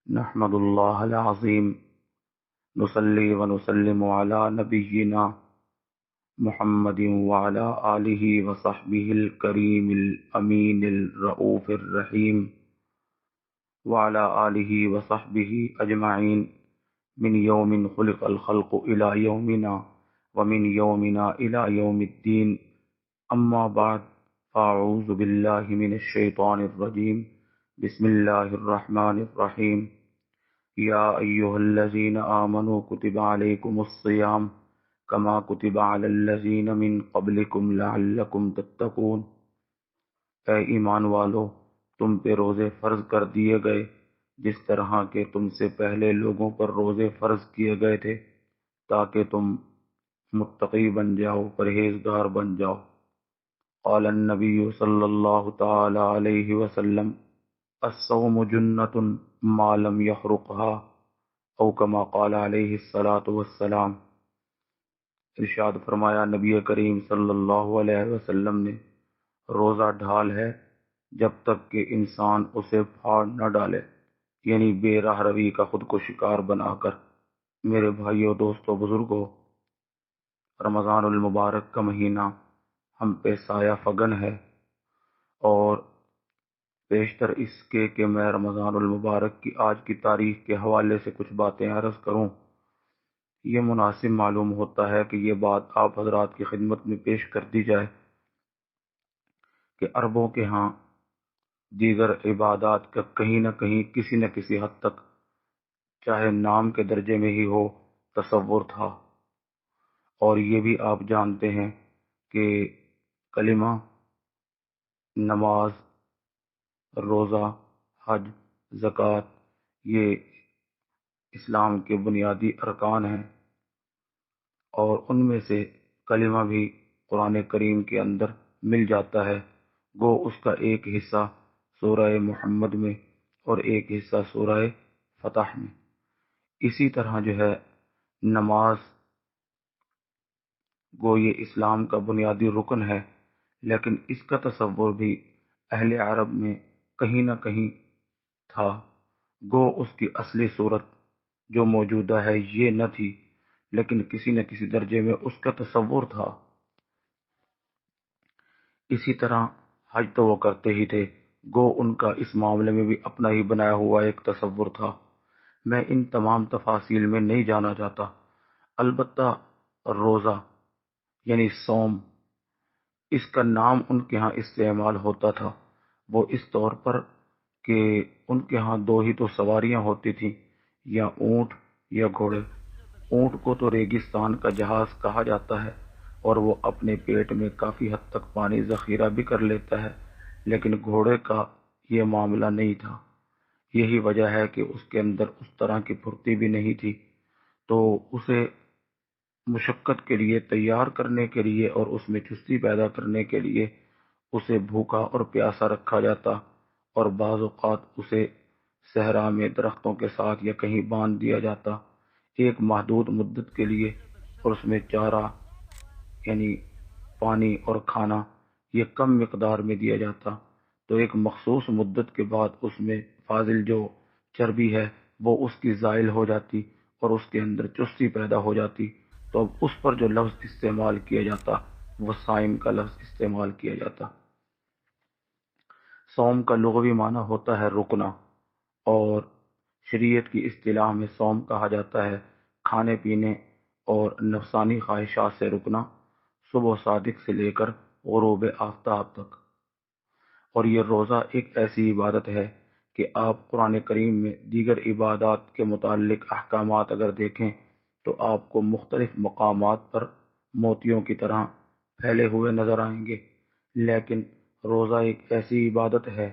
نحمد اللہ العظیم نصلی ونسلم علی نبینا محمد وعلی آلہ وصحبہ الکریم الامین الرؤوف الرحیم وعلی آلہ وصحبہ اجمعین من یوم خلق الخلق الی یومنا ومن یومنا الی یوم الدین اما بعد فاعوذ باللہ من الشیطان الرجیم بسم اللہ الرحمن الرحیم یا ایہا الذین آمنوا کتب علیکم الصیام کما کتب علی الذین من قبلکم لعلکم تتقون۔ اے ایمان والو، تم پہ روزے فرض کر دیے گئے جس طرح کہ تم سے پہلے لوگوں پر روزے فرض کیے گئے تھے تاکہ تم متقی بن جاؤ، پرہیزگار بن جاؤ۔ قال النبی صلی اللہ تعالی علیہ وسلم الصوم جنۃ ما لم یحرقها او کما قال علیہ الصلاۃ والسلام۔ ارشاد فرمایا نبی کریم صلی اللہ علیہ وسلم نے، روزہ ڈھال ہے جب تک کہ انسان اسے پھاڑ نہ ڈالے، یعنی بے راہ روی کا خود کو شکار بنا کر۔ میرے بھائیوں، دوستوں، بزرگوں، رمضان المبارک کا مہینہ ہم پہ سایہ فگن ہے، اور بیشتر اس کے کہ میں رمضان المبارک کی آج کی تاریخ کے حوالے سے کچھ باتیں عرض کروں، یہ مناسب معلوم ہوتا ہے کہ یہ بات آپ حضرات کی خدمت میں پیش کر دی جائے کہ عربوں کے ہاں دیگر عبادات کا کہیں نہ کہیں کسی نہ کسی حد تک، چاہے نام کے درجے میں ہی ہو، تصور تھا۔ اور یہ بھی آپ جانتے ہیں کہ کلمہ، نماز، روزہ، حج، زکوٰۃ یہ اسلام کے بنیادی ارکان ہیں، اور ان میں سے کلمہ بھی قرآن کریم کے اندر مل جاتا ہے، گو اس کا ایک حصہ سورہ محمد میں اور ایک حصہ سورہ فتح میں۔ اسی طرح جو ہے نماز، گو یہ اسلام کا بنیادی رکن ہے، لیکن اس کا تصور بھی اہل عرب میں کہیں نہ کہیں تھا، گو اس کی اصلی صورت جو موجودہ ہے یہ نہ تھی، لیکن کسی نہ کسی درجے میں اس کا تصور تھا۔ اسی طرح حج تو وہ کرتے ہی تھے، گو ان کا اس معاملے میں بھی اپنا ہی بنایا ہوا ایک تصور تھا۔ میں ان تمام تفاصیل میں نہیں جانا چاہتا، البتہ روزہ یعنی صوم، اس کا نام ان کے ہاں استعمال ہوتا تھا، وہ اس طور پر کہ ان کے ہاں دو ہی تو سواریاں ہوتی تھیں، یا اونٹ یا گھوڑے۔ اونٹ کو تو ریگستان کا جہاز کہا جاتا ہے، اور وہ اپنے پیٹ میں کافی حد تک پانی ذخیرہ بھی کر لیتا ہے، لیکن گھوڑے کا یہ معاملہ نہیں تھا۔ یہی وجہ ہے کہ اس کے اندر اس طرح کی پھرتی بھی نہیں تھی، تو اسے مشقت کے لیے تیار کرنے کے لیے اور اس میں چستی پیدا کرنے کے لیے اسے بھوکا اور پیاسا رکھا جاتا، اور بعض اوقات اسے صحرا میں درختوں کے ساتھ یا کہیں باندھ دیا جاتا ایک محدود مدت کے لیے، اور اس میں چارہ یعنی پانی اور کھانا یہ کم مقدار میں دیا جاتا، تو ایک مخصوص مدت کے بعد اس میں فاضل جو چربی ہے وہ اس کی زائل ہو جاتی اور اس کے اندر چستی پیدا ہو جاتی، تو اب اس پر جو لفظ استعمال کیا جاتا وہ صائم کا لفظ استعمال کیا جاتا۔ صوم کا لغوی معنی ہوتا ہے رکنا، اور شریعت کی اصطلاح میں صوم کہا جاتا ہے کھانے پینے اور نفسانی خواہشات سے رکنا، صبح صادق سے لے کر غروب آفتاب تک۔ اور یہ روزہ ایک ایسی عبادت ہے کہ آپ قرآن کریم میں دیگر عبادات کے متعلق احکامات اگر دیکھیں تو آپ کو مختلف مقامات پر موتیوں کی طرح پھیلے ہوئے نظر آئیں گے، لیکن روزہ ایک ایسی عبادت ہے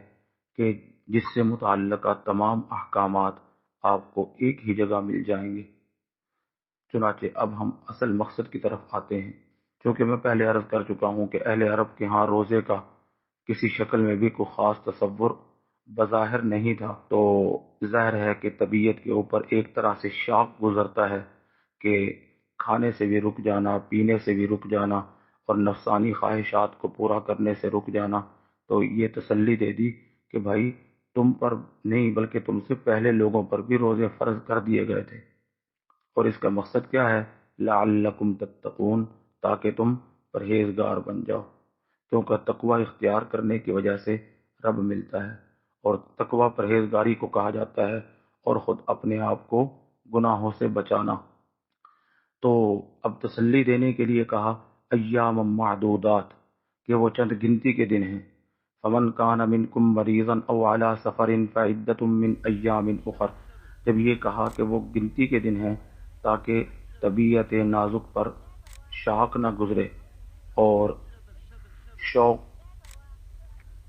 کہ جس سے متعلقہ تمام احکامات آپ کو ایک ہی جگہ مل جائیں گے۔ چنانچہ اب ہم اصل مقصد کی طرف آتے ہیں۔ چونکہ میں پہلے عرض کر چکا ہوں کہ اہل عرب کے ہاں روزے کا کسی شکل میں بھی کوئی خاص تصور بظاہر نہیں تھا، تو ظاہر ہے کہ طبیعت کے اوپر ایک طرح سے شاق گزرتا ہے کہ کھانے سے بھی رک جانا، پینے سے بھی رک جانا، اور نفسانی خواہشات کو پورا کرنے سے رک جانا۔ تو یہ تسلی دے دی کہ بھائی تم پر نہیں بلکہ تم سے پہلے لوگوں پر بھی روزے فرض کر دیے گئے تھے۔ اور اس کا مقصد کیا ہے؟ لعلکم تتقون، تاکہ تم پرہیزگار بن جاؤ، کیونکہ تقوی اختیار کرنے کی وجہ سے رب ملتا ہے، اور تقوی پرہیزگاری کو کہا جاتا ہے، اور خود اپنے آپ کو گناہوں سے بچانا۔ تو اب تسلی دینے کے لیے کہا ایام معدودات، کہ وہ چند گنتی کے دن ہیں۔ فمن کان منکم مریضا او علی سفر فعدۃ من ایام اخر، جب یہ کہا کہ وہ گنتی کے دن ہیں تاکہ طبیعت نازک پر شاق نہ گزرے اور شوق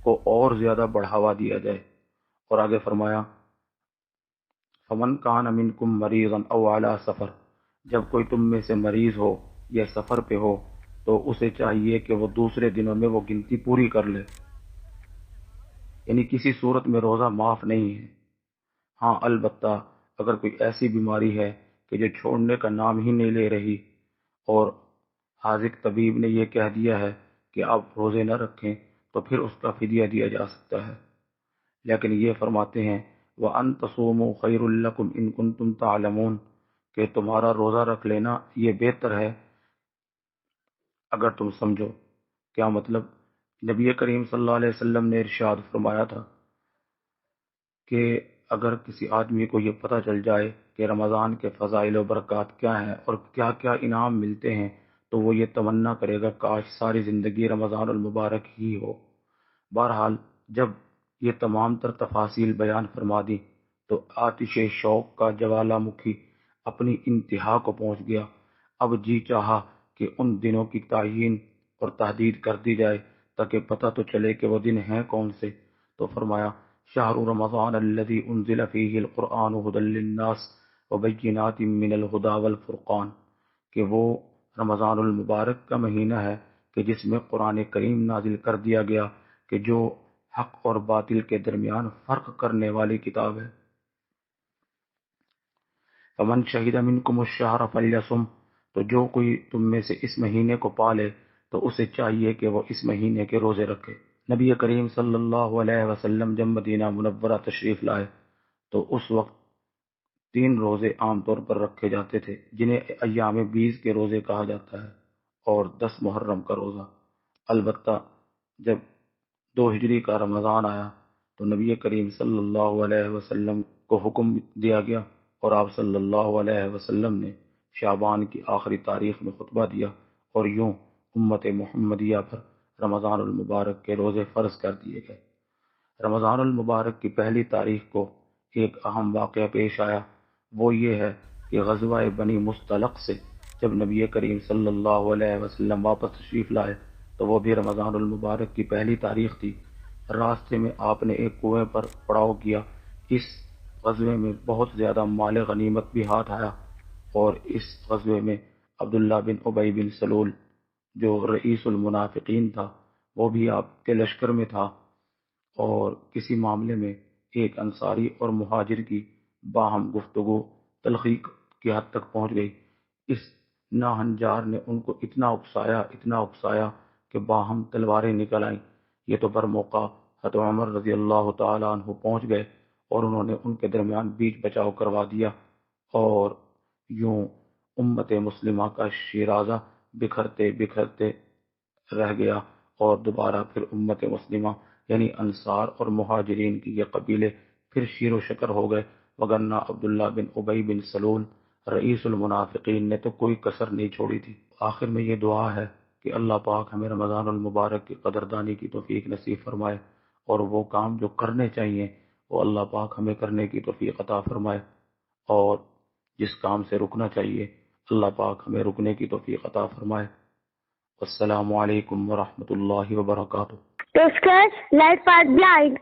کو اور زیادہ بڑھاوا دیا جائے۔ اور آگے فرمایا فمن کان منکم مریضا او علی سفر، جب کوئی تم میں سے مریض ہو یا سفر پہ ہو تو اسے چاہیے کہ وہ دوسرے دنوں میں وہ گنتی پوری کر لے، یعنی کسی صورت میں روزہ معاف نہیں ہے۔ ہاں البتہ اگر کوئی ایسی بیماری ہے کہ جو چھوڑنے کا نام ہی نہیں لے رہی اور حاذق طبیب نے یہ کہہ دیا ہے کہ آپ روزے نہ رکھیں، تو پھر اس کا فدیہ دیا جا سکتا ہے۔ لیکن یہ فرماتے ہیں وَأَن تَصُومُوا خَيْرٌ لَكُمْ إِن كُنتُمْ تَعْلَمُونَ، کہ تمہارا روزہ رکھ لینا یہ بہتر ہے اگر تم سمجھو۔ کیا مطلب؟ نبی کریم صلی اللہ علیہ وسلم نے ارشاد فرمایا تھا کہ اگر کسی آدمی کو یہ پتہ چل جائے کہ رمضان کے فضائل و برکات کیا ہیں اور کیا کیا انعام ملتے ہیں، تو وہ یہ تمنا کرے گا کاش ساری زندگی رمضان المبارک ہی ہو۔ بہرحال جب یہ تمام تر تفاصیل بیان فرما دی تو آتش شوق کا جوالا مکھی اپنی انتہا کو پہنچ گیا۔ اب جی چاہا کہ ان دنوں کی تعیین اور تحدید کر دی جائے تاکہ پتہ تو چلے کہ وہ دن ہیں کون سے۔ تو فرمایا شہر رمضان الذی انزل فیہ القرآن ھدی للناس وبینات من الھدی والفرقان، کہ وہ رمضان المبارک کا مہینہ ہے کہ جس میں قرآن کریم نازل کر دیا گیا کہ جو حق اور باطل کے درمیان فرق کرنے والی کتاب ہے۔ فمن شہد منکم الشہر فلیصم، تو جو کوئی تم میں سے اس مہینے کو پالے تو اسے چاہیے کہ وہ اس مہینے کے روزے رکھے۔ نبی کریم صلی اللہ علیہ وسلم جب مدینہ منورہ تشریف لائے تو اس وقت 3 روزے عام طور پر رکھے جاتے تھے جنہیں ایام 20 کے روزے کہا جاتا ہے، اور 10 محرم کا روزہ۔ البتہ جب 2 ہجری کا رمضان آیا تو نبی کریم صلی اللہ علیہ وسلم کو حکم دیا گیا اور آپ صلی اللہ علیہ وسلم نے شعبان کی آخری تاریخ میں خطبہ دیا، اور یوں امت محمدیہ پر رمضان المبارک کے روزے فرض کر دیے گئے۔ رمضان المبارک کی پہلی تاریخ کو ایک اہم واقعہ پیش آیا، وہ یہ ہے کہ غزوہ بنی مستلق سے جب نبی کریم صلی اللہ علیہ وسلم واپس تشریف لائے تو وہ بھی رمضان المبارک کی پہلی تاریخ تھی۔ راستے میں آپ نے ایک کنویں پر پڑاؤ کیا۔ اس غزوے میں بہت زیادہ مال غنیمت بھی ہاتھ آیا، اور اس غزوے میں عبداللہ بن ابی بن سلول جو رئیس المنافقین تھا وہ بھی آپ کے لشکر میں تھا، اور کسی معاملے میں ایک انصاری اور مہاجر کی باہم گفتگو تلخی کی حد تک پہنچ گئی۔ اس ناہنجار نے ان کو اتنا اکسایا کہ باہم تلواریں نکل آئیں۔ یہ تو بر موقع حضرت عمر رضی اللہ تعالیٰ عنہ پہنچ گئے اور انہوں نے ان کے درمیان بیچ بچاؤ کروا دیا، اور یوں امت مسلمہ کا شیرازہ بکھرتے رہ گیا، اور دوبارہ پھر امت مسلمہ یعنی انصار اور مہاجرین کی یہ قبیلے پھر شیر و شکر ہو گئے، وگرنہ عبداللہ بن ابی بن سلول رئیس المنافقین نے تو کوئی کسر نہیں چھوڑی تھی۔ آخر میں یہ دعا ہے کہ اللہ پاک ہمیں رمضان المبارک کی قدردانی کی توفیق نصیب فرمائے، اور وہ کام جو کرنے چاہیے وہ اللہ پاک ہمیں کرنے کی توفیق عطا فرمائے، اور جس کام سے رکنا چاہیے اللہ پاک ہمیں رکنے کی توفیق عطا فرمائے۔ السلام علیکم ورحمۃ اللہ وبرکاتہ۔ Discuss Light Path Blind.